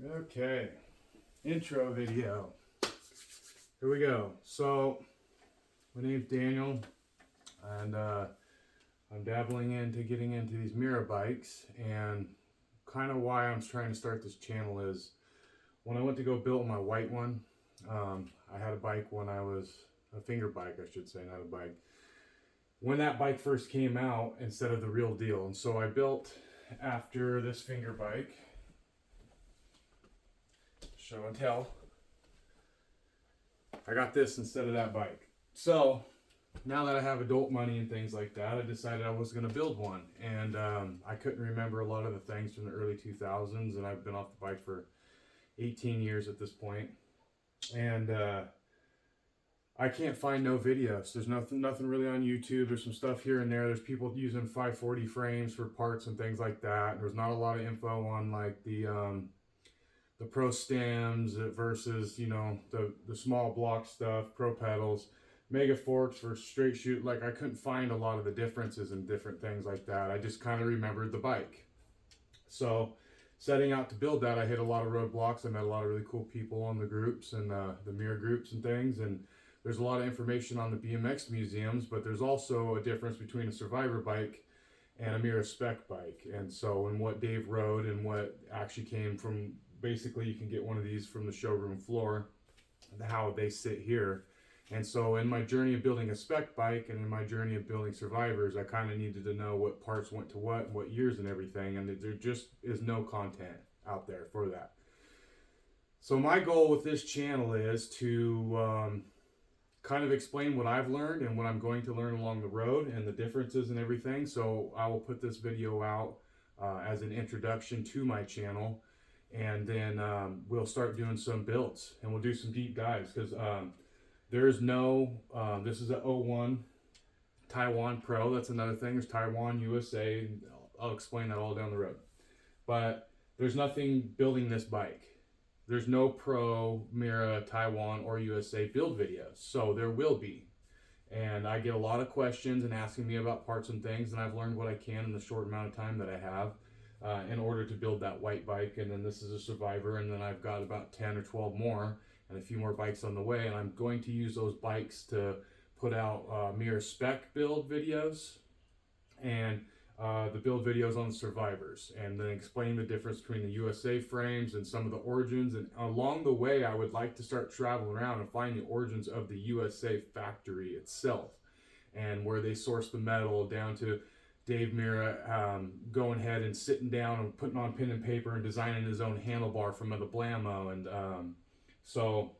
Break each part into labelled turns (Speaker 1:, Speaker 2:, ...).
Speaker 1: Okay, intro video. Here we go. So, my name's Daniel, and I'm dabbling into getting into these Mira bikes. And kind of why I'm trying to start this channel is when I went to go build my white one. I had a bike when I was a finger bike, I should say, not a bike. When that bike first came out, instead of the real deal, and so I built after this finger bike. Show and tell. I got this instead of that bike. So now that I have adult money and things like that, I decided I was going to build one. And I couldn't remember a lot of the things from the early 2000s, and I've been off the bike for 18 years at this point. And I can't find no videos. There's nothing really on YouTube. There's some stuff here and there. There's people using 540 frames for parts and things like that. There's not a lot of info on like the pro stems versus, you know, the small block stuff, pro pedals, mega forks for straight shoot. Like, I couldn't find a lot of the differences and different things like that. I just kind of remembered the bike. So setting out to build that, I hit a lot of roadblocks. I met a lot of really cool people on the groups and the Mira groups and things. And there's a lot of information on the BMX museums, but there's also a difference between a survivor bike and a Mira spec bike. And so, and what Dave rode and what actually came from, basically you can get one of these from the showroom floor, how they sit here. And so in my journey of building a spec bike and in my journey of building survivors, I kind of needed to know what parts went to what years and everything. And there just is no content out there for that. So my goal with this channel is to kind of explain what I've learned and what I'm going to learn along the road and the differences and everything. So I will put this video out as an introduction to my channel. And then we'll start doing some builds and we'll do some deep dives because there is no, this is a 01 Taiwan Pro. That's another thing. There's Taiwan, USA. I'll explain that all down the road. But there's nothing building this bike. There's no Pro, Mira, Taiwan, or USA build videos. So there will be. And I get a lot of questions and asking me about parts and things. And I've learned what I can in the short amount of time that I have. In order to build that white bike, and then this is a survivor, and then I've got about 10 or 12 more and a few more bikes on the way, and I'm going to use those bikes to put out Mira spec build videos and the build videos on the survivors, and then explain the difference between the USA frames and some of the origins. And along the way, I would like to start traveling around and find the origins of the USA factory itself and where they source the metal down to Dave Mira going ahead and sitting down and putting on pen and paper and designing his own handlebar from the Blammo. And so,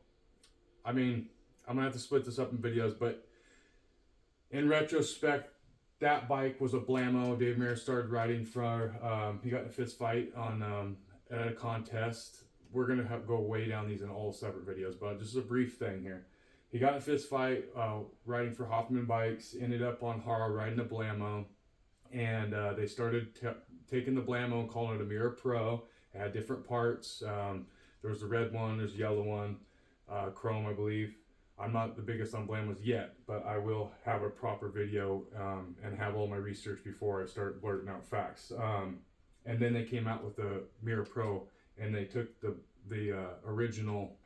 Speaker 1: I mean, I'm going to have to split this up in videos, but in retrospect, that bike was a Blammo. Dave Mira started riding for, he got in a fist fight on at a contest. We're going to go way down these in all separate videos, but just a brief thing here. He got in a fist fight riding for Hoffman Bikes, ended up on Hara riding a Blammo. And they started taking the Blammo and calling it a Mira Pro. It had different parts. There was the red one, there's the yellow one, chrome, I believe. I'm not the biggest on Blammos yet, but I will have a proper video and have all my research before I start blurting out facts. And then they came out with the Mira Pro, and they took the original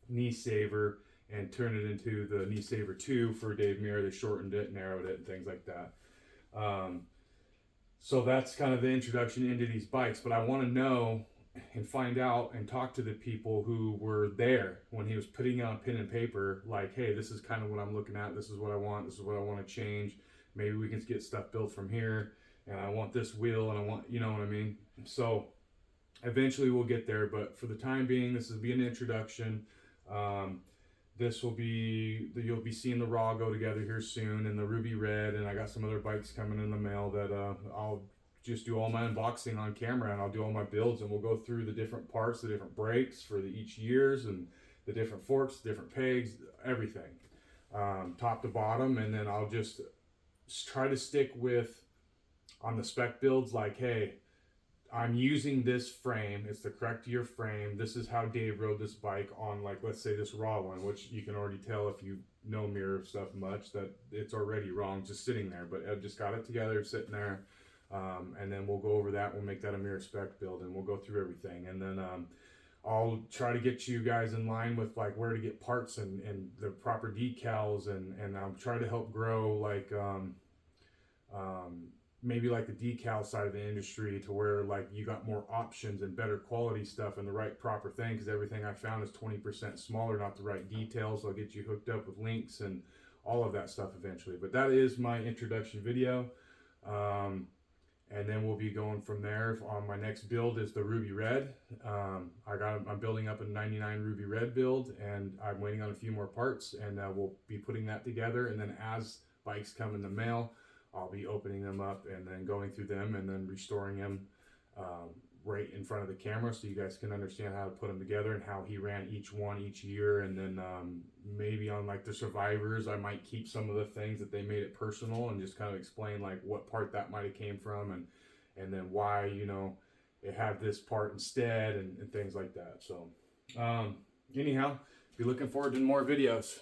Speaker 1: knee saver and turned it into the knee saver 2 for Dave Mira. They shortened it, narrowed it, and things like that. So that's kind of the introduction into these bikes, but I want to know and find out and talk to the people who were there when he was putting on pen and paper, like, hey, this is kind of what I'm looking at, this is what I want, this is what I want to change, maybe we can get stuff built from here, and I want this wheel, and I want, you know what I mean? So eventually we'll get there, but for the time being, this will be an introduction. This will be, you'll be seeing the Raw go together here soon, and the Ruby Red, and I got some other bikes coming in the mail that I'll just do all my unboxing on camera, and I'll do all my builds, and we'll go through the different parts, the different brakes for each years, and the different forks, different pegs, everything, top to bottom. And then I'll just try to stick with, on the spec builds, like, hey, I'm using this frame, it's the correct year frame, this is how Dave rode this bike on, like, let's say this Raw one, which you can already tell if you know Mira stuff much that it's already wrong just sitting there, but I've just got it together sitting there. And then we'll go over that, we'll make that a Mira spec build, and we'll go through everything. And then I'll try to get you guys in line with like where to get parts and the proper decals, and I'll try to help grow like maybe like the decal side of the industry to where like you got more options and better quality stuff and the right proper thing, because everything I found is 20% smaller, not the right details. So I'll get you hooked up with links and all of that stuff eventually. But that is my introduction video. And then we'll be going from there. On my next build is the Ruby Red. I'm building up a 99 Ruby Red build, and I'm waiting on a few more parts, and we'll be putting that together. And then as bikes come in the mail, I'll be opening them up and then going through them and then restoring them right in front of the camera, so you guys can understand how to put them together and how he ran each one each year. And then maybe on like the Survivors, I might keep some of the things that they made it personal and just kind of explain like what part that might have came from, and then why, you know, it had this part instead, and things like that. So anyhow, be looking forward to more videos.